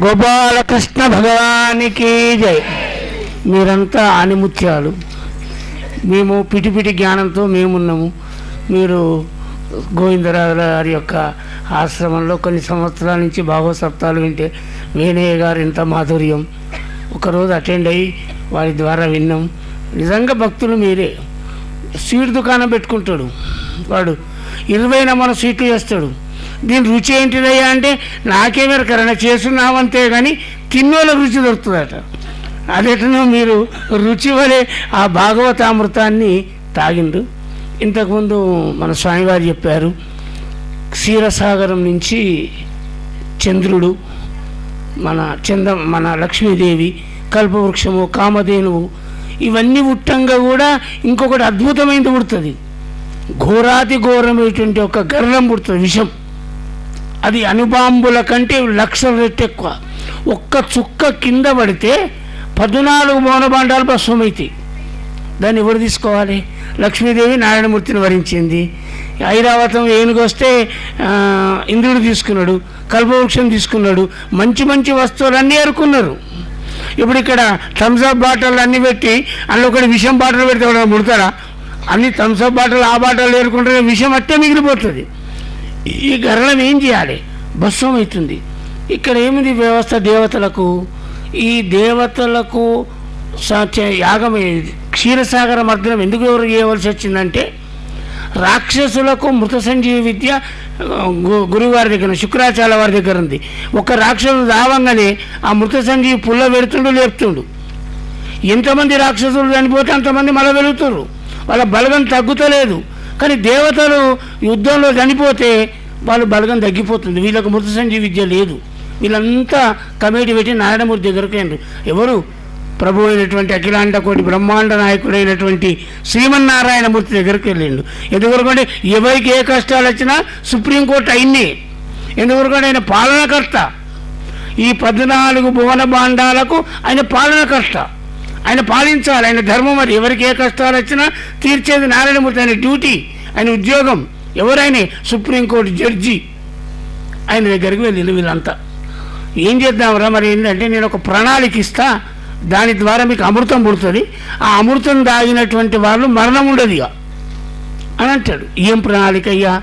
గోపాలకృష్ణ భగవానికి జై. మీరంతా ఆనిముత్యాలు. మేము పిటి జ్ఞానంతో మేమున్నాము. మీరు గోవిందరావు గారి యొక్క ఆశ్రమంలో కొన్ని సంవత్సరాల నుంచి భాగవత సప్తాలు వింటే వేణయ్య గారు ఎంత మాధుర్యం. ఒకరోజు అటెండ్ అయ్యి వారి ద్వారా విన్నాం. నిజంగా భక్తులు మీరే. స్వీట్ దుకాణం పెట్టుకుంటాడు వాడు, 20 నమూనా స్వీట్లు చేస్తాడు. దీని రుచి ఏంటిదయ్యా అంటే నాకేమెరకరణ చేస్తున్నామంతే కానీ తిన్నోళ్ళ రుచి దొరుకుతుందట. అదేటనో మీరు రుచి వలె ఆ భాగవతామృతాన్ని తాగిండు. ఇంతకుముందు మన స్వామివారు చెప్పారు, క్షీరసాగరం నుంచి చంద్రుడు, మన లక్ష్మీదేవి, కల్పవృక్షము, కామధేనువు ఇవన్నీ పుట్టంగా కూడా ఇంకొకటి అద్భుతమైనది పుడుతుంది. ఘోరాతి ఘోరమైనటువంటి ఒక గర్వం పుడుతుంది, విషం. అది అణుబాంబుల కంటే 1,00,000 రెట్లు ఎక్కువ. ఒక్క చుక్క కింద పడితే 14 మౌనబాండాలు భస్మమైతాయి. దాన్ని ఎవరు తీసుకోవాలి? లక్ష్మీదేవి నారాయణమూర్తిని వరించింది. ఐరావతం ఏనుగొస్తే ఇంద్రుడు తీసుకున్నాడు, కల్పవృక్షం తీసుకున్నాడు, మంచి మంచి వస్తువులన్నీ ఏరుకున్నారు. ఇప్పుడు ఇక్కడ థమ్స్అప్ బాటిల్ అన్నీ పెట్టి అందులో ఒకటి విషం బాటిల్ పెడితే ఎవరైనా ముడతారా? అన్ని థమ్స్అప్ బాటిల్ ఆ బాటిల్ ఏరుకుంటే విషం అట్టే మిగిలిపోతుంది. ఈ గర్వం ఏం చేయాలి? భస్మం అవుతుంది. ఇక్కడ ఏమిది వ్యవస్థ? దేవతలకు, ఈ దేవతలకు యాగం క్షీరసాగర మర్దనం ఎందుకు ఎవరు చేయవలసి వచ్చిందంటే, రాక్షసులకు మృత సంజీవి విద్య గురువుగారి దగ్గర, శుక్రాచార్య వారి దగ్గర ఉంది. ఒక రాక్షసుడు రావంగానే ఆ మృత సంజీవి పుల్ల పెడుతుండు, లేపుతుండు. ఎంతమంది రాక్షసులు చనిపోతే అంతమంది మళ్ళీ వెలుగుతారు. వాళ్ళ బలగం తగ్గుతలేదు. కానీ దేవతలు యుద్ధంలో చనిపోతే వాళ్ళ బలగం తగ్గిపోతుంది. వీళ్ళకు మృత సంజీవి విద్య లేదు. వీళ్ళంతా కమిటీ పెట్టి నారాయణమూర్తి దగ్గరకు వెళ్ళారు. ఎవరు? ప్రభు అయినటువంటి అఖిలాండ కోటి బ్రహ్మాండ నాయకుడైనటువంటి శ్రీమన్నారాయణమూర్తి దగ్గరికి వెళ్ళిండు. ఎందుకొరకంటే ఎవరికి ఏ కష్టాలు వచ్చినా సుప్రీంకోర్టు అయింది. ఎందుకొరకంటే ఆయన పాలనకర్త. ఈ 14 భువన భాండాలకు ఆయన పాలనకర్త. ఆయన పాలించాలి, ఆయన ధర్మం. అది ఎవరికి ఏ కష్టాలు వచ్చినా తీర్చేది నారాయణమూర్తి. ఆయన డ్యూటీ, ఆయన ఉద్యోగం. ఎవరైనా సుప్రీంకోర్టు జడ్జి ఆయన దగ్గరికి వెళ్ళిండు. వీళ్ళంతా ఏం చేద్దాంరా మరి ఏంటంటే, నేను ఒక ప్రణాళిక ఇస్తా, దాని ద్వారా మీకు అమృతం పుడుతుంది. ఆ అమృతం దాగినటువంటి వాళ్ళు మరణం ఉండదు ఇక అని అంటాడు. ఏం ప్రణాళిక అయ్యా?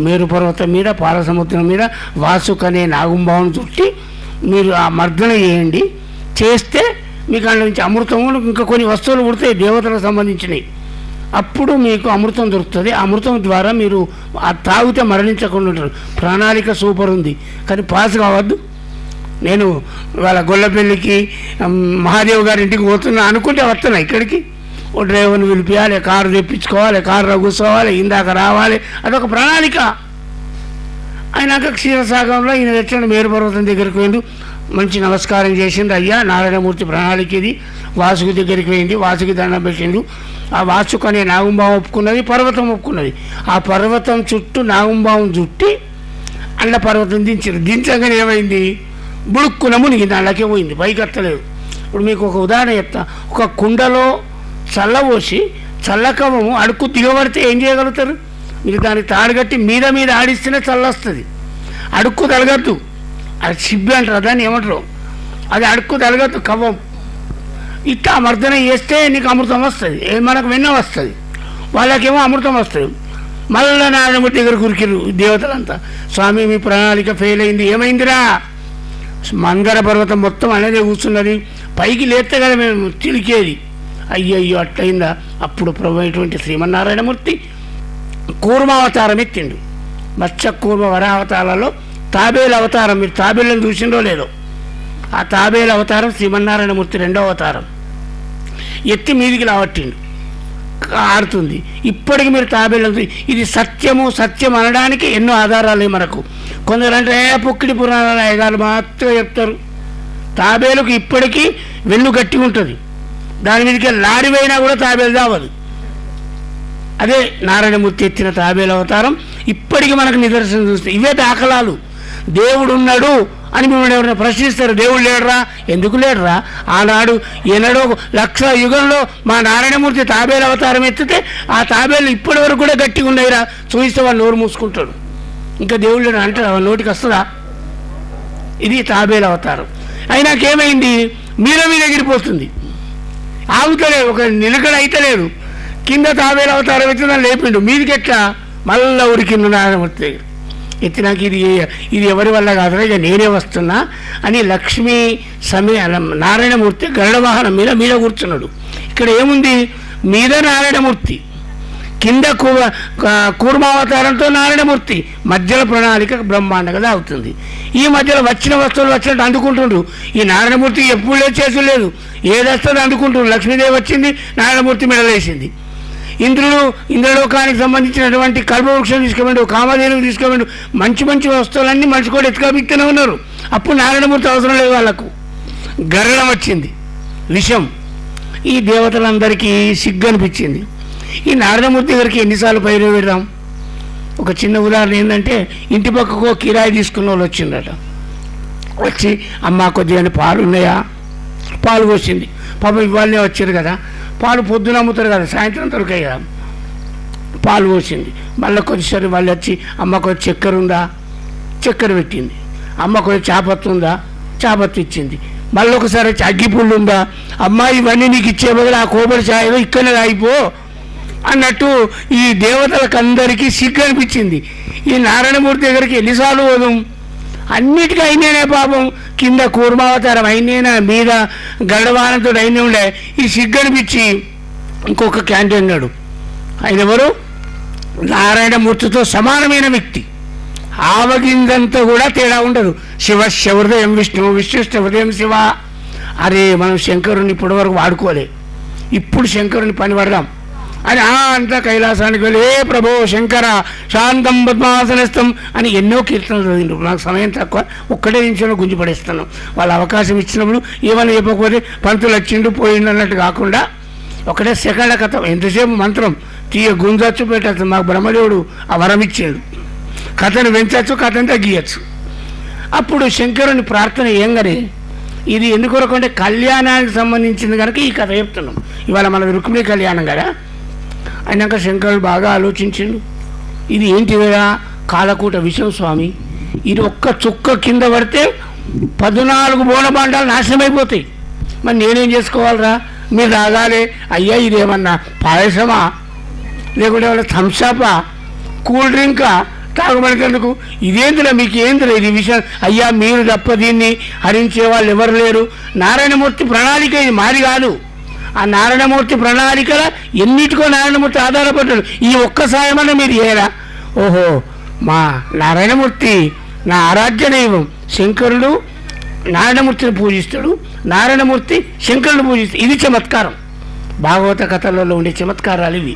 మేరు పర్వతం మీద, పాలసముద్రం మీద వాసుకనే నాగుంబావం చుట్టి మీరు ఆ మర్దన చేయండి. చేస్తే మీకు అందులో నుంచి అమృతము, ఇంకా కొన్ని వస్తువులు పుడతాయి దేవతలకు సంబంధించినవి. అప్పుడు మీకు అమృతం దొరుకుతుంది. ఆ అమృతం ద్వారా మీరు ఆ తాగితే మరణించకుండా ఉంటారు. ప్రణాళిక సూపర్ ఉంది, కానీ పాస్ కావద్దు. నేను వాళ్ళ గొల్లపల్లికి మహాదేవ్ గారి ఇంటికి పోతున్నా అనుకుంటే వస్తున్నా ఇక్కడికి. ఓ డ్రైవర్ని పిలిపియాలి, కారు తెప్పించుకోవాలి, కారులో కూర్చోవాలి, ఇందాక రావాలి. అదొక ప్రణాళిక. అయినాక క్షీరసాగరంలో ఈయన తెచ్చిన మేరు పర్వతం దగ్గరికి పోయిండు. మంచి నమస్కారం చేసిండు. అయ్యా నారాయణమూర్తి ప్రణాళిక ఇది. వాసుకి దగ్గరికి పోయింది, వాసుకి దండం పెట్టిండు. ఆ వాసుకు అనే నాగుంబావం ఒప్పుకున్నది, పర్వతం ఒప్పుకున్నది. ఆ పర్వతం చుట్టూ నాగుంబావం చుట్టి అల్ల పర్వతం దించారు. దించగానే ఏమైంది? బుడుక్కున మునిగింది, అల్లకే పోయింది, పైకి ఎత్తలేదు. ఇప్పుడు మీకు ఒక ఉదాహరణ చెప్తా. ఒక కుండలో చల్లబోసి చల్లకవము అడుక్కు దిగబడితే ఏం చేయగలుగుతారు? మీరు దాన్ని తాడుగట్టి మీద మీద ఆడిస్తేనే చల్లొస్తుంది. అడుక్కు తలగద్దు, అది సిబ్బి అంటారు, దాన్ని ఏమంటారు, అది అడుక్కు తలగద్దు కవ్వం. ఇట్లా మర్దన చేస్తే నీకు అమృతం వస్తుంది. మనకు వెన్న వస్తుంది, వాళ్ళకేమో అమృతం వస్తుంది. మళ్ళీ నారాయణమూర్తి దగ్గర కురికిరు దేవతలంతా. స్వామి మీ ప్రణాళిక ఫెయిల్ అయింది. ఏమైందిరా? మందర పర్వతం మొత్తం అనేది కూర్చున్నది, పైకి లేస్తే కదా మేము చిలికేది. అయ్యయ్యో అట్లయిందా? అప్పుడు ప్రభు అయినటువంటి శ్రీమన్నారాయణమూర్తి కూర్మావతారం ఎత్తిండు. మత్స్య కూర్మ వరావతారాలలో తాబేలు అవతారం, మీరు తాబేళ్ళని చూసిండో లేదో, ఆ తాబేలు అవతారం శ్రీమన్నారాయణమూర్తి 2వ అవతారం. ఎత్తి మీదికి లావట్టిండు, ఆడుతుంది. ఇప్పటికి మీరు తాబేలు, ఇది సత్యము సత్యం అనడానికి ఎన్నో ఆధారాలు మనకు. కొందరు అంటే పొక్కిడి పురాణాల అయ్యగారు మాత్రమే చెప్తారు. తాబేలుకు ఇప్పటికీ వెన్ను గట్టిగా ఉంటుంది, దాని మీదకి లారీ పోయినా కూడా తాబేలు దావదు. అదే నారాయణమూర్తి ఎత్తిన తాబేలు అవతారం ఇప్పటికీ మనకు నిదర్శనం చూస్తాయి. ఇవే దాఖలాలు. దేవుడు ఉన్నాడు అని మిమ్మల్ని ఎవరైనా ప్రశ్నిస్తారు. దేవుడు లేడరా? ఎందుకు లేడరా? ఆనాడు ఎన్నడో 1,00,000 యుగంలో మా నారాయణమూర్తి తాబేలు అవతారం ఎత్తితే ఆ తాబేలు ఇప్పటి వరకు కూడా గట్టిగా ఉన్నాయిరా, చూపిస్తే వాళ్ళు నోరు మూసుకుంటాడు. ఇంకా దేవుడు లేడు అంటారు, నోటికి వస్తుందా? ఇది తాబేలు అవతారం. అయినాకేమైంది, మీద ఎగిరిపోతుంది, ఆగుతలేదు, ఒక నిలకడ అయితలేదు. కింద తాబేలు అవతారం ఎత్తున లేపిండు, మీదికి ఎట్లా మళ్ళా ఉరికిండు నారాయణమూర్తి దగ్గర. ఎత్తినాక ఇది ఎవరి వల్ల కాదురా, ఇక నేనే వస్తున్నా అని లక్ష్మీ నారాయణమూర్తి గరుడ వాహనం మీద కూర్చున్నాడు. ఇక్కడ ఏముంది, మీద నారాయణమూర్తి, కింద కూర్మావతారంతో నారాయణమూర్తి, మధ్యలో ప్రణాళిక బ్రహ్మాండంగా అవుతుంది. ఈ మధ్యలో వచ్చిన వస్తువులు వచ్చినట్టు అందుకుంటుండ్రు. ఈ నారాయణమూర్తి ఎప్పుడు లేదు, చేసు లేదు, ఏదొస్తుందో అందుకుంటుండ్రు. లక్ష్మీదేవి వచ్చింది, నారాయణమూర్తి మెడలేసింది. ఇంద్రలోకానికి సంబంధించినటువంటి కల్పవృక్షం తీసుకోమండు, కామధేనువు తీసుకోమండు, మంచి మంచి వస్తువులన్నీ మనిషి కూడా ఎత్తుకపోతూనే ఉన్నారు. అప్పుడు నారాయణమూర్తి అవసరం లేదు, వాళ్ళకు గరడం వచ్చింది, విషం. ఈ దేవతలందరికీ సిగ్గు అనిపించింది. ఈ నారాయణమూర్తి దగ్గరికి ఎన్నిసార్లు పైరు పెడదాం. ఒక చిన్న ఉదాహరణ ఏంటంటే, ఇంటి పక్కకు కిరాయి తీసుకున్న వాళ్ళు వచ్చిందట. వచ్చి అమ్మ కొద్దిగా పాలు ఉన్నాయా, పాలు పోసింది. పాపం ఇవాళనే వచ్చారు కదా, పాలు పొద్దున అమ్ముతారు కదా, సాయంత్రం దొరికాయి కదా, పాలు పోసింది. మళ్ళీ కొద్దిసారి వాళ్ళు వచ్చి అమ్మ కొద్ది చక్కెర ఉందా, చక్కెర పెట్టింది. అమ్మ కొద్ది చాపత్తు ఉందా, చాపత్తు ఇచ్చింది. మళ్ళీ ఒకసారి వచ్చి అగ్గిపుల్లు ఉందా, అమ్మ ఇవన్నీ నీకు ఇచ్చే బదులు ఆ కొబ్బరి చాయో ఇక్కడనే అయిపో అన్నట్టు ఈ దేవతలకు అందరికీ సిగ్గు అనిపించింది. ఈ నారాయణమూర్తి దగ్గరికి ఎన్నిసార్లు పోదాం, అన్నిటికీ అయినేనే పాపం. కింద కూర్మావతారం అయినేనా, మీద గడవానంతో అయినే ఉండే. ఈ సిగ్గు అనిపించి ఇంకొక క్యాండిడేట్ అన్నాడు. ఆయన ఎవరు, నారాయణమూర్తితో సమానమైన వ్యక్తి, ఆవగిందంతా కూడా తేడా ఉండదు. శివశహృదయం విష్ణు, విష్ణుష్టహృదయం శివ. అరే మనం శంకరుని ఇప్పటి వరకు వాడుకోలే, ఇప్పుడు శంకరుని పని పడదాం అని అంతా కైలాసానికి వెళ్ళి ఏ ప్రభో శంకర శాంతం పద్మాసనస్థం అని ఎన్నో కీర్తనలు చదివిండు. నాకు సమయం తక్కువ, ఒక్కటే నిమిషంలో గుంజి పడేస్తున్నాం. వాళ్ళు అవకాశం ఇచ్చినప్పుడు ఏమైనా చెప్పకపోతే పంతులు వచ్చిండు పోయిండు అన్నట్టు కాకుండా ఒకటే సెకండ్ కథ. ఎంతసేపు మంత్రం గుంజచ్చు పెట్టచ్చు. మాకు బ్రహ్మదేవుడు ఆ వరం ఇచ్చాడు, కథను పెంచచ్చు, కథను తగ్గియచ్చు. అప్పుడు శంకరుని ప్రార్థన ఏంగానే, ఇది ఎందుకొరకు అంటే కళ్యాణానికి సంబంధించింది కనుక ఈ కథ చెప్తున్నాం. ఇవాళ మన రుక్మిణి కళ్యాణం కదా. అయినాక శంకరుడు బాగా ఆలోచించిండు, ఇది ఏంటిదా, కాలకూట విషం స్వామి, ఇది ఒక్క చుక్క కింద పడితే 14 బోనబాండాలు నాశనమైపోతాయి. మరి నేనేం చేసుకోవాలరా, మీరు రాగాలి. అయ్యా ఇదేమన్నా పాయసమా, లేకుంటే వాళ్ళ థమ్సాపా, కూల్ డ్రింకా తాగబడేందుకు, ఇదేంటిరా మీకు ఏంటిరా ఇది విషయం. అయ్యా మీరు తప్ప దీన్ని హరించే వాళ్ళు ఎవరు లేరు. నారాయణమూర్తి ప్రణాళిక ఇది, మాది కాదు. ఆ నారాయణమూర్తి ప్రణాళికల ఎన్నిటికో నారాయణమూర్తి ఆధారపడ్డాడు. ఈ ఒక్క సాయమన్నా మీరు చేయరా. ఓహో, మా నారాయణమూర్తి నా ఆరాధ్య దైవం. శంకరుడు నారాయణమూర్తిని పూజిస్తాడు, నారాయణమూర్తి శంకరుని పూజిస్తాడు. ఇది చమత్కారం, భాగవత కథలలో ఉండే చమత్కారాలు ఇవి.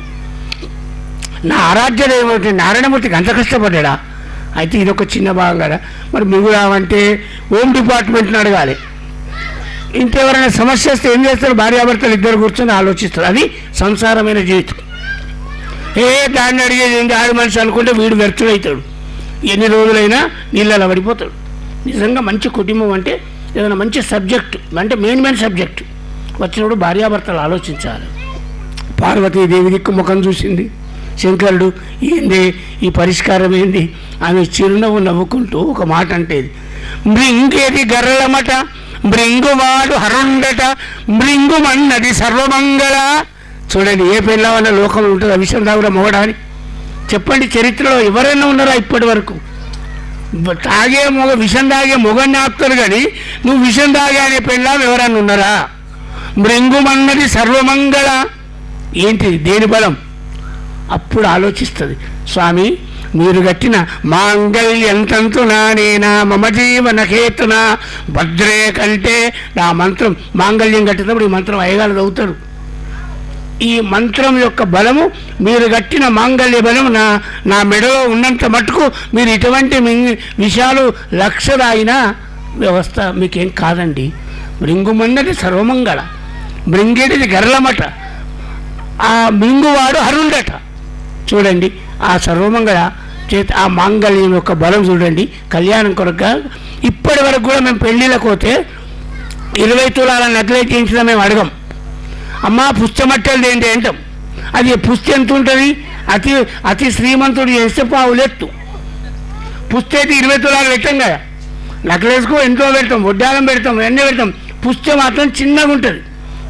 నా ఆరాధ్య దైవం నారాయణమూర్తికి అంత కష్టపడ్డా. అయితే ఇదొక చిన్న భాగం కదా. మరి మిగులావంటే హోమ్ డిపార్ట్మెంట్ని అడగాలి. ఇంకెవరైనా సమస్య వస్తే ఏం చేస్తారు, భార్యాభర్తలు ఇద్దరు కూర్చొని ఆలోచిస్తారు. అది సంసారమైన జీవితం. దాన్ని అడిగేది ఏంటి, ఆడి మనిషి అనుకుంటే వీడు వ్యర్థులవుతాడు, ఎన్ని రోజులైనా నీళ్ళలో పడిపోతాడు. నిజంగా మంచి కుటుంబం అంటే ఏదైనా మంచి సబ్జెక్టు, అంటే మెయిన్ సబ్జెక్టు వచ్చినప్పుడు భార్యాభర్తలు ఆలోచించాలి. పార్వతీదేవి దిక్కు ముఖం చూసింది. శంకరుడు ఏంది ఈ పరిష్కారం ఏంది, ఆమె చిరునవ్వు నవ్వుకుంటూ ఒక మాట అంటేది, మృంగేది గర్రలమట, మృంగువాడు హరుండట, మృంగుమన్నది సర్వమంగళ. చూడండి, ఏ పెళ్ళవన్న లోకంలో ఉంటుంది ఆ విషయం దాగురా మొగడాని. చెప్పండి, చరిత్రలో ఎవరైనా ఉన్నారా ఇప్పటి వరకు? తాగే విషం తాగే మొగన్ని ఆపుతారు, కానీ నువ్వు విషం తాగే అనే పెళ్ళాం ఎవరైనా ఉన్నారా? మృంగుమన్నది సర్వమంగళ. ఏంటిది, దేని బలం? అప్పుడు ఆలోచిస్తుంది, స్వామి మీరు కట్టిన మాంగళ్యంతంతునా నేనా మమ జీవన హేతున భద్రే కంటే. నా మంత్రం మాంగళ్యం కట్టినప్పుడు ఈ మంత్రం అయ్యగారు చదువుతారు. ఈ మంత్రం యొక్క బలము, మీరు కట్టిన మాంగళ్య బలము నా మెడలో ఉన్నంత మటుకు మీరు ఇటువంటి విషయాలు లక్షదాయిన వ్యవస్థ మీకేం కాదండి. మృంగుమన్నది సర్వమంగళ, మృంగేటిది గర్లమట, ఆ మింగువాడు హరుండట. చూడండి, ఆ సర్వమంగళ చేత ఆ మాంగళ్యం యొక్క బలం చూడండి. కళ్యాణం కొరక ఇప్పటి వరకు కూడా మేము పెళ్ళిళ్ళకు పోతే 20 తులాల నగలే చేయించినా మేము అడగం. అమ్మ పుస్తమట్టెలు ఏంటి అంటాం. అది పుస్తి ఎంత ఉంటుంది, అతి శ్రీమంతుడు చేస్తే పావులెత్తు. పుస్తైతే 20 తులాలు పెట్టం కదా, నెక్లెస్కు ఎంతో పెడతాం, వడ్డాలం పెడతాం, ఎన్ని పెడతాం. పుస్తక మాత్రం చిన్నగా ఉంటుంది.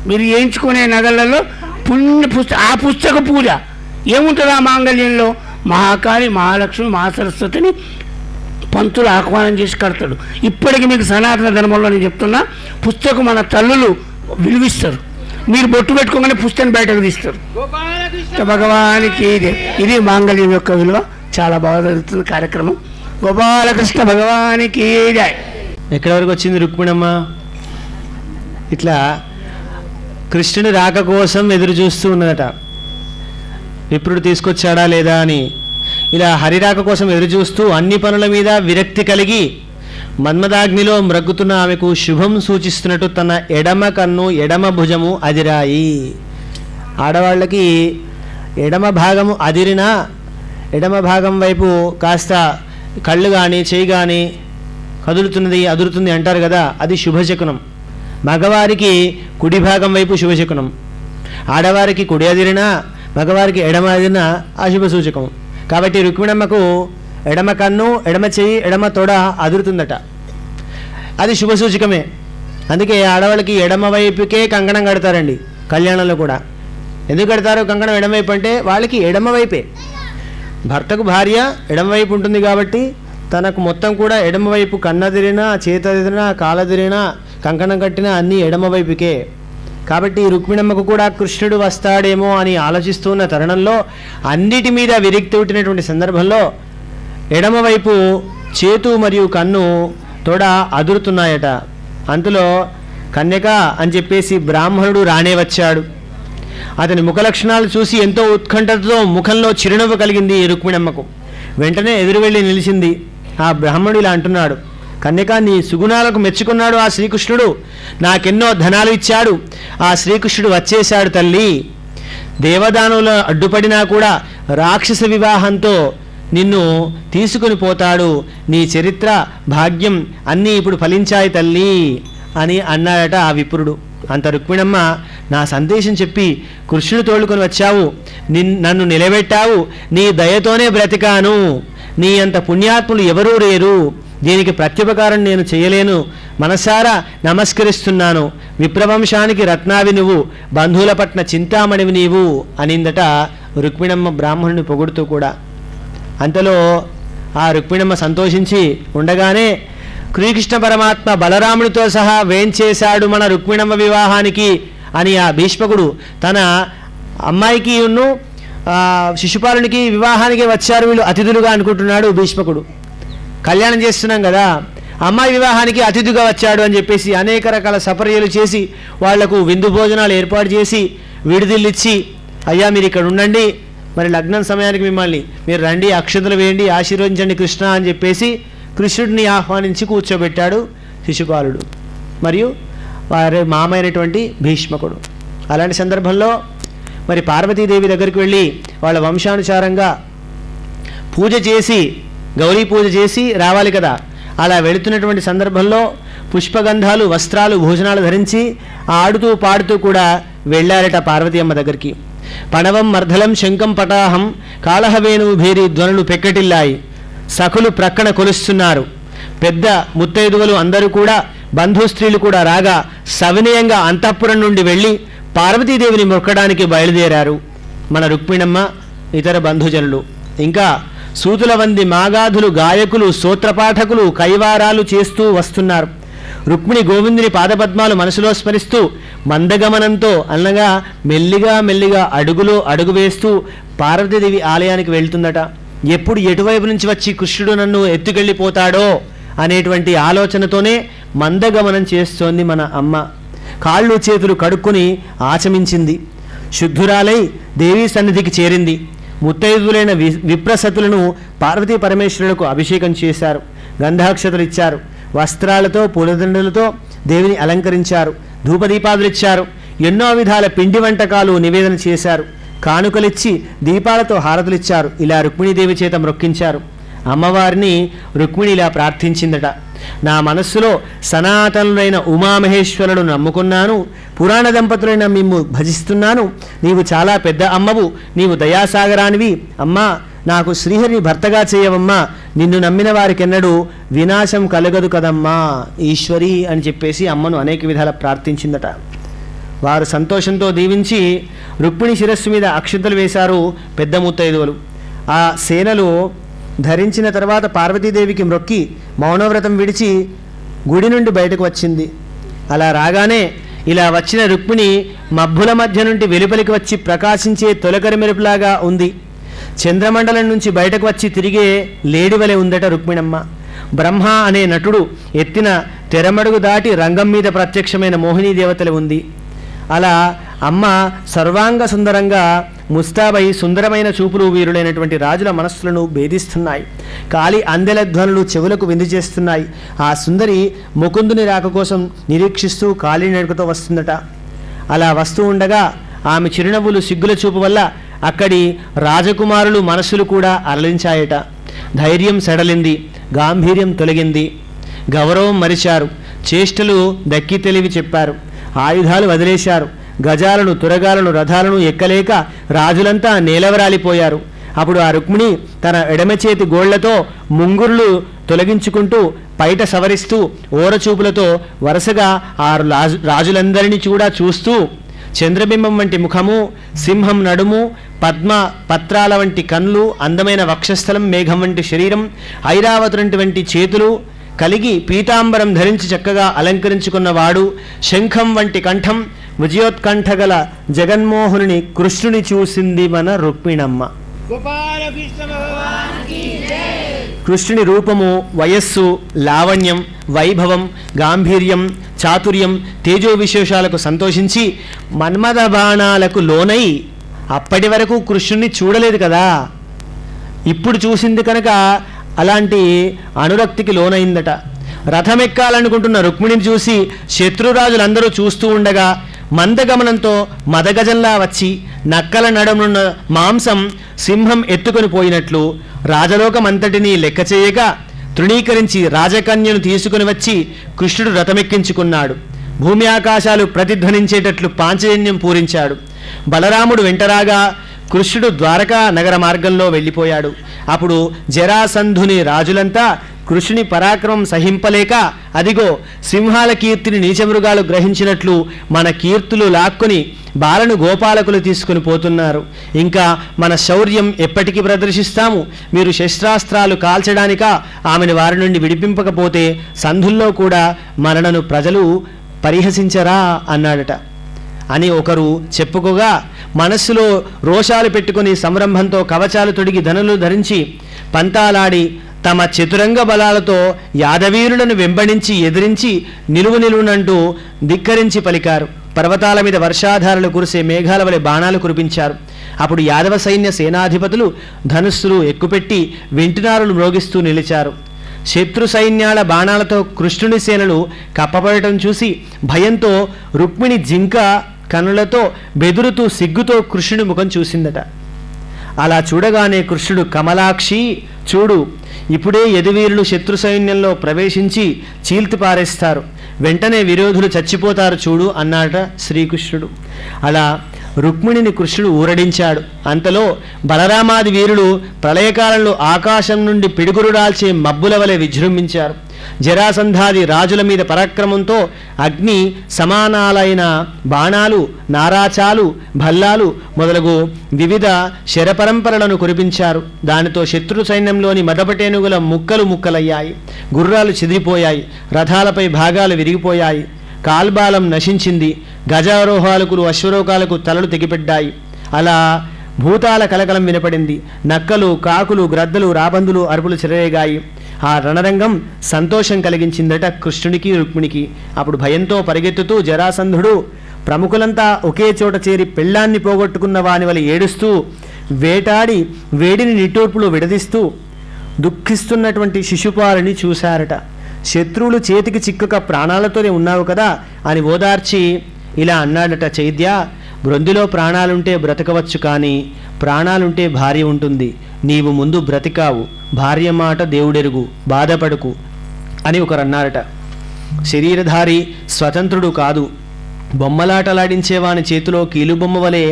మీరు వేయించుకునే నగలలో ఆ పుస్తక పూజ ఏముంటుంది ఆ మాంగళ్యంలో? మహాకాళి, మహాలక్ష్మి, మహాసరస్వతిని పంతులు ఆహ్వానం చేసి కడతాడు. ఇప్పటికీ మీకు సనాతన ధర్మంలో నేను చెప్తున్నా, పుస్తకం మన తల్లులు విలువిస్తారు. మీరు బొట్టు పెట్టుకోగానే పుస్తకం బయటకు తీస్తారు. భగవానికి ఇది మాంగళ్యం యొక్క విలువ. చాలా బాగా జరుగుతుంది కార్యక్రమం. గోపాలకృష్ణ భగవానికి జై. ఎక్కడి వరకు వచ్చింది రుక్మిణమ్మ? ఇట్లా కృష్ణుని రాక కోసం ఎదురు చూస్తూ ఉన్నదట. విప్రుడు తీసుకొచ్చాడా లేదా అని. ఇలా హరిరాక కోసం ఎదురు చూస్తూ అన్ని పనుల మీద విరక్తి కలిగి మన్మదాగ్నిలో మ్రగ్గుతున్న ఆమెకు శుభం సూచిస్తున్నట్టు తన ఎడమ కన్ను, ఎడమ భుజము అదిరాయి. ఆడవాళ్ళకి ఎడమ భాగము అదిరినా ఎడమ భాగం వైపు కాస్త కళ్ళు కానీ చెయ్యి కానీ కదులుతున్నది, అదురుతుంది అంటారు కదా, అది శుభశకునం. మగవారికి కుడి భాగం వైపు శుభశకునం. ఆడవారికి కుడి అదిరినా మగవారికి ఎడమ అదిరినా అశుభ సూచకం. కాబట్టి రుక్మిణమ్మకు ఎడమ కన్ను, ఎడమ చెయ్యి, ఎడమ తొడ అదురుతుందట. అది శుభ సూచకమే. అందుకే ఆడవాళ్ళకి ఎడమ వైపుకే కంకణం కడతారండి కళ్యాణంలో కూడా. ఎందుకు కడతారు కంకణం ఎడమవైపు అంటే వాళ్ళకి ఎడమ వైపే. భర్తకు భార్య ఎడమవైపు ఉంటుంది కాబట్టి తనకు మొత్తం కూడా ఎడమవైపు కన్నదిరినా, చేతదిరినా, కాలదిరినా, కంకణం కట్టినా అన్నీ ఎడమవైపుకే. కాబట్టి రుక్మిణమ్మకు కూడా కృష్ణుడు వస్తాడేమో అని ఆలోచిస్తున్న తరుణంలో, అన్నిటి మీద విరక్తి పుట్టినటువంటి సందర్భంలో ఎడమవైపు చేతు మరియు కన్ను తొడ అదురుతున్నాయట. అంతలో కన్యక అని చెప్పేసి బ్రాహ్మణుడు రానే వచ్చాడు. అతని ముఖ లక్షణాలు చూసి ఎంతో ఉత్కంఠతో ముఖంలో చిరునవ్వు కలిగింది రుక్మిణమ్మకు. వెంటనే ఎదురు వెళ్ళి నిలిచింది. ఆ బ్రాహ్మణుడు ఇలా అంటున్నాడు, కన్యక, నీ సుగుణాలకు మెచ్చుకున్నాడు ఆ శ్రీకృష్ణుడు. నాకెన్నో ధనాలు ఇచ్చాడు. ఆ శ్రీకృష్ణుడు వచ్చేశాడు తల్లి. దేవదానుల అడ్డుపడినా కూడా రాక్షస వివాహంతో నిన్ను తీసుకుని పోతాడు. నీ చరిత్ర, భాగ్యం అన్నీ ఇప్పుడు ఫలించాయి తల్లి అని అన్నాడట ఆ విప్రుడు. అంత రుక్మిణమ్మ, నా సందేశం చెప్పి కృష్ణుడు తోలుకొని వచ్చావు, నన్ను నిలబెట్టావు, నీ దయతోనే బ్రతికాను. నీ అంత పుణ్యాత్ములు ఎవరూ లేరు. దీనికి ప్రత్యుపకారం నేను చేయలేను. మనసారా నమస్కరిస్తున్నాను. విప్రవంశానికి రత్నావి నువ్వు, బంధువుల పట్ల చింతామణివి నీవు అనిందట రుక్మిణమ్మ బ్రాహ్మణుని పొగుడుతూ కూడా. అంతలో ఆ రుక్మిణమ్మ సంతోషించి ఉండగానే శ్రీకృష్ణ పరమాత్మ బలరాముడితో సహా వేంచేశాడు మన రుక్మిణమ్మ వివాహానికి అని ఆ భీష్మకుడు తన అమ్మాయికి శిశుపాలునికి వివాహానికి వచ్చారు వీళ్ళు అతిథులుగా అనుకుంటున్నాడు భీష్మకుడు. కళ్యాణం చేస్తున్నాం కదా, అమ్మాయి వివాహానికి అతిథిగా వచ్చాడు అని చెప్పేసి అనేక రకాల సపర్యలు చేసి వాళ్లకు విందు భోజనాలు ఏర్పాటు చేసి విడుదలిచ్చి, అయ్యా మీరు ఇక్కడ ఉండండి, మరి లగ్నం సమయానికి మిమ్మల్ని మీరు రండి, అక్షతలు వేయండి, ఆశీర్వదించండి కృష్ణ అని చెప్పేసి కృష్ణుడిని ఆహ్వానించి కూర్చోబెట్టాడు శిశుపాలుడు మరియు వారి మామైనటువంటి భీష్మకుడు. అలాంటి సందర్భంలో మరి పార్వతీదేవి దగ్గరికి వెళ్ళి వాళ్ళ వంశానుసారంగా పూజ చేసి, గౌరీ పూజ చేసి రావాలి కదా. అలా వెళుతున్నటువంటి సందర్భంలో పుష్పగంధాలు, వస్త్రాలు, భోజనాలు ధరించి ఆడుతూ పాడుతూ కూడా వెళ్ళారట పార్వతీ అమ్మ దగ్గరికి. పణవం మర్ధలం శంఖం పటాహం కాళహవేణువు భేరి ధ్వనులు పెక్కటిల్లాయి. సఖులు ప్రక్కన కొలుస్తున్నారు. పెద్ద ముత్తైదువులు అందరూ కూడా, బంధుస్త్రీలు కూడా రాగా సవినయంగా అంతఃపురం నుండి వెళ్ళి పార్వతీదేవిని మొక్కడానికి బయలుదేరారు మన రుక్మిణమ్మ, ఇతర బంధుజనులు. ఇంకా సూతుల వంది మాగాధులు, గాయకులు, స్తోత్రపాఠకులు కైవారాలు చేస్తూ వస్తున్నారు. రుక్మిణి గోవిందుని పాదపద్మాలు మనసులో స్మరిస్తూ మందగమనంతో అనగా మెల్లిగా మెల్లిగా అడుగులో అడుగు వేస్తూ పార్వతీదేవి ఆలయానికి వెళ్తుందట. ఎప్పుడు ఎటువైపు నుంచి వచ్చి కృష్ణుడు నన్ను ఎత్తుకెళ్ళిపోతాడో అనేటువంటి ఆలోచనతోనే మందగమనం చేస్తోంది మన అమ్మ. కాళ్ళు చేతులు కడుక్కొని ఆచమించింది. శుద్ధురాలై దేవీ సన్నిధికి చేరింది. ముత్తైదులైన విప్రసతులను పార్వతీ పరమేశ్వరులకు అభిషేకం చేశారు. గంధాక్షతలు ఇచ్చారు. వస్త్రాలతో పూలదండలతో దేవిని అలంకరించారు. ధూపదీపాదులిచ్చారు. ఎన్నో విధాల పిండి వంటకాలు నివేదన చేశారు. కానుకలిచ్చి దీపాలతో హారతులిచ్చారు. ఇలా రుక్మిణీదేవి చేత మ్రొక్కించారు. అమ్మవారిని రుక్మిణి ఇలా ప్రార్థించిందట, నా మనస్సులో సనాతనులైన ఉమామహేశ్వరులను నమ్ముకున్నాను, పురాణ దంపతులైన మిమ్ము భజిస్తున్నాను. నీవు చాలా పెద్ద అమ్మవు, నీవు దయాసాగరానివి. అమ్మా, నాకు శ్రీహరిని భర్తగా చేయవమ్మా, నిన్ను నమ్మిన వారికెన్నడూ వినాశం కలగదు కదమ్మా ఈశ్వరి అని చెప్పేసి అమ్మను అనేక విధాల ప్రార్థించిందట. వారు సంతోషంతో దీవించి రుక్మిణి శిరస్సు మీద అక్షింతలు వేశారు పెద్ద ముత్తైదువులు. ఆ సేనలు ధరించిన తర్వాత పార్వతీదేవికి మ్రొక్కి మౌనవ్రతం విడిచి గుడి నుండి బయటకు వచ్చింది. అలా రాగానే ఇలా వచ్చిన రుక్మిణి మబ్బుల మధ్య నుండి వెలుపలికి వచ్చి ప్రకాశించే తొలకరి మెరుపులాగా ఉంది. చంద్రమండలం నుంచి బయటకు వచ్చి తిరిగే లేడివలె ఉందట రుక్మిణమ్మ. బ్రహ్మ అనే నటుడు ఎత్తిన తెరమడుగు దాటి రంగం మీద ప్రత్యక్షమైన మోహినీ దేవతలు ఉంది. అలా అమ్మ సర్వాంగ సుందరంగా ముస్తాబై సుందరమైన చూపులు వీరులైనటువంటి రాజుల మనస్సులను భేదిస్తున్నాయి. కాలి అందెల ధ్వనులు చెవులకు విందు చేస్తున్నాయి. ఆ సుందరి ముకుందుని రాక కోసం నిరీక్షిస్తూ కాలి నడుకతో వస్తుందట. అలా వస్తూ ఉండగా ఆమె చిరునవ్వులు సిగ్గుల చూపు వల్ల అక్కడి రాజకుమారులు మనస్సులు కూడా అరలించాయట. ధైర్యం సడలింది, గాంభీర్యం తొలగింది, గౌరవం మరిచారు, చేష్టలు దక్కి తెలివి చెప్పారు, ఆయుధాలు వదిలేశారు. గజాలను తురగాలను రథాలను ఎక్కలేక రాజులంతా నేలవరాలిపోయారు. అప్పుడు ఆ రుక్మిణి తన ఎడమ చేతి గోళ్లతో ముంగుర్లు తొలగించుకుంటూ పైట సవరిస్తూ ఓరచూపులతో వరుసగా ఆ రాజులందరినీ కూడా చూస్తూ చంద్రబింబం వంటి ముఖము, సింహం నడుము, పద్మ పత్రాల వంటి కన్నులు, అందమైన వక్షస్థలం, మేఘం వంటి శరీరం, ఐరావతి వంటి చేతులు కలిగి పీతాంబరం ధరించి చక్కగా అలంకరించుకున్నవాడు, శంఖం వంటి కంఠం, విజయోత్కంఠగల జగన్మోహనుని కృష్ణుని చూసింది మన రుక్మిణమ్మ. కృష్ణుని రూపము, వయస్సు, లావణ్యం, వైభవం, గాంభీర్యం, చాతుర్యం, తేజో విశేషాలకు సంతోషించి మన్మథ బాణాలకు లోనై అప్పటి వరకు కృష్ణుని చూడలేదు కదా, ఇప్పుడు చూసింది కనుక అలాంటి అనురక్తికి లోనైందట. రథమెక్కాలనుకుంటున్న రుక్మిణిని చూసి శత్రురాజులందరూ చూస్తూ ఉండగా మందగమనంతో మదగజంలా వచ్చి నక్కల నడమున్న మాంసం సింహం ఎత్తుకొని పోయినట్లు రాజలోకమంతటినీ లెక్క చేయక తృణీకరించి రాజకన్యను తీసుకుని వచ్చి కృష్ణుడు రథమెక్కించుకున్నాడు. భూమి ఆకాశాలు ప్రతిధ్వనించేటట్లు పాంచజన్యం పూరించాడు. బలరాముడు వెంటరాగా కృష్ణుడు ద్వారకా నగర మార్గంలో వెళ్ళిపోయాడు. అప్పుడు జరాసంధుని రాజులంతా కృష్ణుని పరాక్రమం సహింపలేక అదిగో సింహాల కీర్తిని నీచమృగాలు గ్రహించినట్లు మన కీర్తులు లాక్కుని బాలను గోపాలకులు తీసుకుని పోతున్నారు. ఇంకా మన శౌర్యం ఎప్పటికీ ప్రదర్శిస్తాము? మీరు శస్త్రాస్త్రాలు కాల్చడానిక ఆమెను వారి నుండి విడిపింపకపోతే సంధుల్లో కూడా మనలను ప్రజలు పరిహసించరా అన్నాడట అని ఒకరు చెప్పుకోగా మనస్సులో రోషాలు పెట్టుకుని సంరంభంతో కవచాలు తొడిగి ధనులు ధరించి పంతాలాడి తమ చతురంగ బలాలతో యాదవీరులను వెంబడించి ఎదిరించి నిలువునంటూ ధిక్కరించి పలికారు. పర్వతాల మీద వర్షాధారలు కురిసే మేఘాల వలె బాణాలు కురిపించారు. అప్పుడు యాదవ సైన్య సేనాధిపతులు ధనుస్సులు ఎక్కుపెట్టి వెంటినారులు మ్రోగిస్తూ నిలిచారు. శత్రు సైన్యాల బాణాలతో కృష్ణుని సేనలు కప్పబడటం చూసి భయంతో రుక్మిణి జింక కనులతో బెదురుతూ సిగ్గుతో కృష్ణుడి ముఖం చూసిందట. అలా చూడగానే కృష్ణుడు కమలాక్షి చూడు, ఇప్పుడే యదువీరులు శత్రు సైన్యంలో ప్రవేశించి చీల్తి పారేస్తారు, వెంటనే విరోధులు చచ్చిపోతారు చూడు అన్నాట శ్రీకృష్ణుడు. అలా రుక్మిణిని కృష్ణుడు ఊరడించాడు. అంతలో బలరామాది వీరులు ప్రళయకాలంలో ఆకాశం నుండి పిడుగురు రాల్చే మబ్బుల వలె విజృంభించారు. జరాసంధాది రాజుల మీద పరాక్రమంతో అగ్ని సమానాలైన బాణాలు, నారాచాలు, భల్లాలు మొదలగు వివిధ శరపరంపరలను కురిపించారు. దానితో శత్రు సైన్యంలోని మదపటేనుగుల ముక్కలు ముక్కలయ్యాయి, గుర్రాలు చెదిరిపోయాయి, రథాలపై భాగాలు విరిగిపోయాయి, కాల్బాలం నశించింది, గజారోహాలకు అశ్వరోకాలకు తలలు తెగిపెడ్డాయి. అలా భూతాల కలకలం వినపడింది. నక్కలు, కాకులు, గ్రద్దలు, రాబందులు అరుపులు చెలరేగాయి. ఆ రణరంగం సంతోషం కలిగించిందట కృష్ణునికి రుక్మిణికి. అప్పుడు భయంతో పరిగెత్తుతూ జరాసంధుడు ప్రముఖులంతా ఒకే చోట చేరి పెళ్ళాన్ని పోగొట్టుకున్న వాని వల్ల ఏడుస్తూ వేటాడి వేడిని నిట్టూర్పులు విడదీస్తూ దుఃఖిస్తున్నటువంటి శిశుపాలుని చూశారట. శత్రువులు చేతికి చిక్కక ప్రాణాలతోనే ఉన్నావు కదా అని ఓదార్చి ఇలా అన్నాడట, చైద్య, బృందిలో ప్రాణాలుంటే బ్రతకవచ్చు, కానీ ప్రాణాలుంటే భార్య ఉంటుంది. నీవు ముందు బ్రతికావు, భార్య మాట దేవుడెరుగు, బాధపడుకు అని ఒకరు అన్నారట. శరీరధారి స్వతంత్రుడు కాదు, బొమ్మలాటలాడించేవాని చేతిలో కీలుబొమ్మ వలె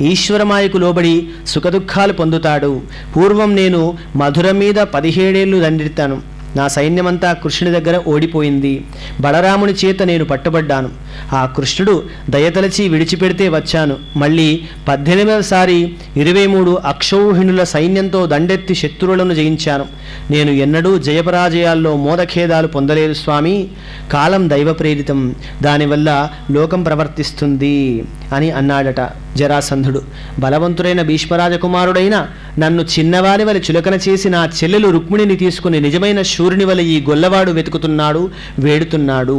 ఈశ్వరమాయకు లోబడి సుఖదుఖాలు పొందుతాడు. పూర్వం నేను మధుర మీద 17 ఏళ్ళు దండెత్తాను. నా సైన్యమంతా కృష్ణుడి దగ్గర ఓడిపోయింది. బలరాముని చేత నేను పట్టుబడ్డాను. ఆ కృష్ణుడు దయతలచి విడిచిపెడితే వచ్చాను. మళ్ళీ 18వసారి 23 అక్షౌహిణుల సైన్యంతో దండెత్తి శత్రువులను జయించాను. నేను ఎన్నడూ జయపరాజయాల్లో మోదఖేదాలు పొందలేదు స్వామి. కాలం దైవ ప్రేరితం, దానివల్ల లోకం ప్రవర్తిస్తుంది అని అన్నాడట జరాసంధుడు. బలవంతుడైన భీష్మరాజకుమారుడైన నన్ను చిన్నవాని వలె చులకన చేసి నా చెల్లెలు రుక్మిణిని తీసుకుని నిజమైన శూరుని వలె ఈ గొల్లవాడు వెతుకుతున్నాడు, వేడుతున్నాడు.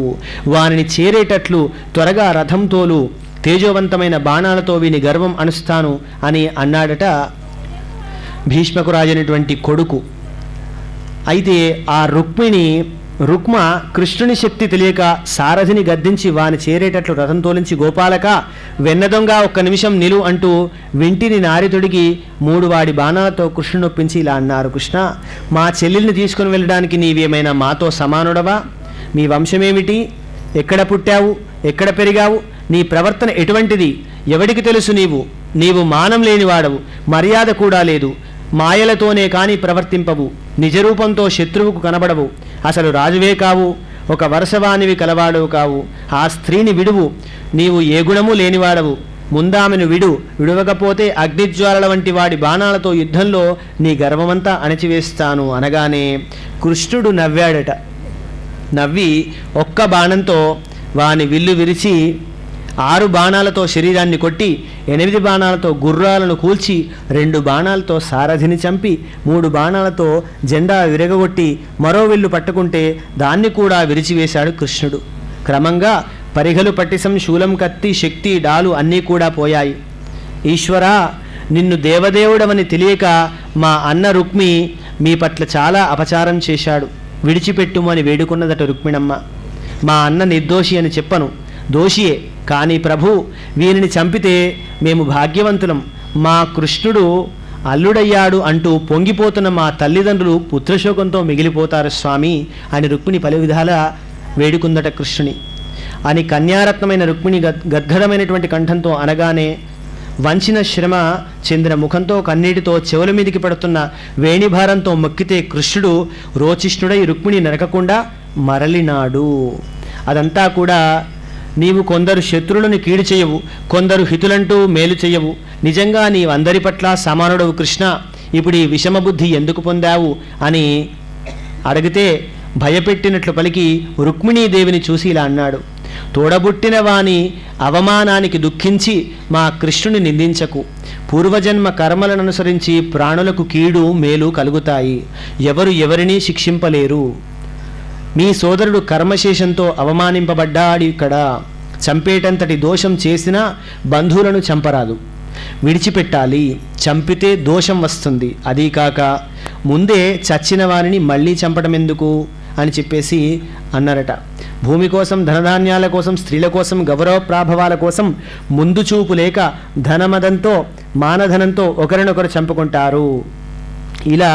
వారిని చేరేటట్లు త్వరగా రథం తోలు, తేజోవంతమైన బాణాలతో వీని గర్వం అణుస్తాను అని అన్నాడట భీష్మకు రాజైనటువంటి కొడుకు. అయితే ఆ రుక్మ కృష్ణుని శక్తి తెలియక సారథిని గద్దించి వాని చేరేటట్లు రథం తోలించి, గోపాలక వెన్నదొంగ 1 నిమిషం నిలు అంటూ వింటిని నారితొడిగి 3 వాడి బాణాలతో కృష్ణుని ఒప్పించి ఇలా అన్నారు. కృష్ణ, మా చెల్లెల్ని తీసుకుని వెళ్ళడానికి నీవేమైనా మాతో సమానుడవా? మీ వంశమేమిటి? ఎక్కడ పుట్టావు? ఎక్కడ పెరిగావు? నీ ప్రవర్తన ఎటువంటిది? ఎవడికి తెలుసు? నీవు మానం లేనివాడవు, మర్యాద కూడా లేదు. మాయలతోనే కాని ప్రవర్తింపవు, నిజరూపంతో శత్రువుకు కనబడవు, అసలు రాజువే కావు, ఒక వరసవానివి కలవాడవు కావు. ఆ స్త్రీని విడువు, నీవు ఏ గుణము లేనివాడవు. ముందామెను విడువకపోతే అగ్నిజ్వాలల వంటి వాడి బాణాలతో యుద్ధంలో నీ గర్వమంతా అణచివేస్తాను అనగానే కృష్ణుడు నవ్వాడట. నవ్వి 1 బాణంతో వాని విల్లు విరిచి 6 బాణాలతో శరీరాన్ని కొట్టి 8 బాణాలతో గుర్రాలను కూల్చి 2 బాణాలతో సారథిని చంపి 3 బాణాలతో జెండా విరగగొట్టి మరో విల్లు పట్టుకుంటే దాన్ని కూడా విరిచివేశాడు కృష్ణుడు. క్రమంగా పరిగలు పట్టిసం, శూలం, కత్తి, శక్తి, డాలు అన్నీ కూడా పోయాయి. ఈశ్వరా, నిన్ను దేవదేవుడవని తెలియక మా అన్న రుక్మి మీ పట్ల చాలా అపచారం చేశాడు, విడిచిపెట్టుమని వేడుకున్నదట రుక్మిణమ్మ. మా అన్న నిర్దోషి అని చెప్పను, దోషియే. కానీ ప్రభు, వీరిని చంపితే మేము భాగ్యవంతులం, మా కృష్ణుడు అల్లుడయ్యాడు అంటూ పొంగిపోతున్న మా తల్లిదండ్రులు పుత్రశోకంతో మిగిలిపోతారు స్వామి అని రుక్మిణి పలు విధాల వేడుకుందట కృష్ణుని అని. కన్యారత్నమైన రుక్మిణి గద్గదమైనటువంటి కంఠంతో అనగానే వంచిన శ్రమ చెందిన ముఖంతో కన్నీటితో చెవుల మీదికి పడుతున్న వేణిభారంతో మొక్కితే కృష్ణుడు రోచిష్ణుడై రుక్మిణి నరకకుండా మరలినాడు. అదంతా కూడా నీవు కొందరు శత్రువులను కీడు చేయవు, కొందరు హితులంటూ మేలు చేయవు. నిజంగా నీవు అందరి పట్ల సమానుడవు కృష్ణ. ఇప్పుడు ఈ విషమబుద్ధి ఎందుకు పొందావు అని అడిగితే భయపెట్టినట్లు పలికి రుక్మిణీదేవిని చూసి ఇలా అన్నాడు. తోడబుట్టిన వాని అవమానానికి దుఃఖించి మా కృష్ణుని నిందించకు. పూర్వజన్మ కర్మలను అనుసరించి ప్రాణులకు కీడు మేలు కలుగుతాయి, ఎవరు ఎవరినీ శిక్షింపలేరు. మీ సోదరుడు కర్మశేషంతో అవమానింపబడ్డాడు. ఇక్కడ చంపేటంతటి దోషం చేసినా బంధువులను చంపరాదు, విడిచిపెట్టాలి. చంపితే దోషం వస్తుంది. అదీ కాక ముందే చచ్చిన వారిని మళ్ళీ చంపడం ఎందుకు అని చెప్పేసి అన్నారట. భూమి కోసం, ధనధాన్యాల కోసం, స్త్రీల కోసం, గౌరవ ప్రాభవాల కోసం ముందు చూపు లేక ధనమదంతో మానధనంతో ఒకరినొకరు చంపుకుంటారు. ఇలా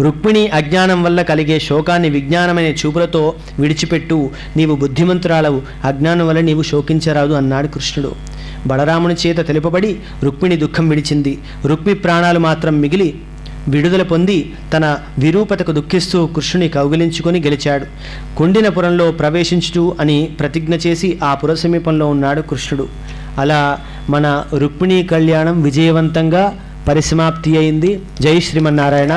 రుక్మిణి అజ్ఞానం వల్ల కలిగే శోకాన్ని విజ్ఞానమైన చూపులతో విడిచిపెట్టు. నీవు బుద్ధిమంతురాలవు, అజ్ఞానం వల్ల నీవు శోకించరాదు అన్నాడు కృష్ణుడు. బలరాముని చేత తెలుపబడి రుక్మిణి దుఃఖం విడిచింది. రుక్మి ప్రాణాలు మాత్రం మిగిలి విడుదల పొంది తన విరూపతకు దుఃఖిస్తూ కృష్ణుని కౌగిలించుకొని గెలిచాడు. కొండినపురంలో ప్రవేశించుటూ అని ప్రతిజ్ఞ చేసి ఆ పుర సమీపంలో ఉన్నాడు కృష్ణుడు. అలా మన రుక్మిణీ కళ్యాణం విజయవంతంగా పరిసమాప్తి అయింది. జై శ్రీమన్నారాయణ.